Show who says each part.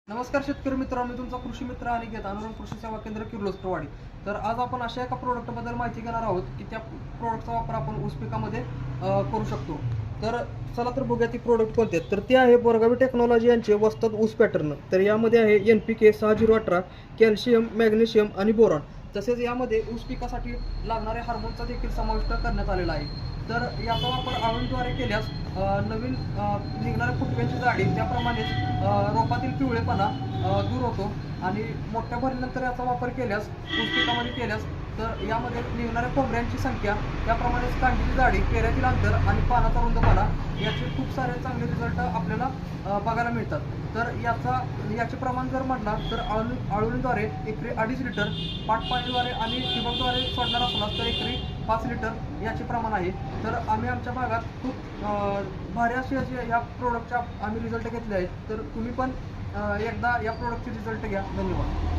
Speaker 1: नमस्कार शेतकरी मित्रांनो, मी तुमचा कृषी मित्र अनिकेत अनुराम कृषी सेवा केंद्र किर्लोस्करवाडी. तर आज आपण अशा एका प्रोडक्टबद्दल माहिती घेणार आहोत की त्या प्रोडक्टचा वापर आपण ऊस पिकामध्ये करू शकतो. तर चला तर बघूया ती प्रोडक्ट कोणते आहेत. तर ते आहे बोरगावी टेक्नॉलॉजी यांचे वस्ताद ऊस पॅटर्न. तर यामध्ये आहे NPK 6018, कॅल्शियम, मॅग्नेशियम आणि बोरॉन. तसेच यामध्ये ऊस पिकासाठी लागणाऱ्या हार्मोनचा देखील समाविष्ट करण्यात आलेला आहे. तर याचा वापर आळूद्वारे केल्यास नवीन निघणाऱ्या फुटव्यांची जाडी त्याप्रमाणेच रोपातील पिवळेपणा दूर होतो आणि मोठ्या भरीनंतर याचा वापर केल्यास ऊस पिकामध्ये केल्यास तर यामध्ये निघणाऱ्या कोंबड्यांची संख्या त्याप्रमाणेच कांडीची जाडी, पेऱ्यातील अंतर आणि पानाचा रुंदपणा याचे खूप सारे चांगले रिझल्ट आपल्याला बघायला मिळतात. तर याचे प्रमाण जर म्हटलं तर आळूनीद्वारे एकरी 2.5 लिटर, पाटपाणीद्वारे आणि ठिबकद्वारे सोडणार असलास तर एकरी 5 लिटर याचे प्रमाण आहे. तर आम्ही आमच्या भागात खूप भारी असे या प्रोडक्टच्या आम्ही रिझल्ट घेतले आहेत. तर तुम्ही पण एकदा या प्रोडक्टचे रिझल्ट घ्या. धन्यवाद.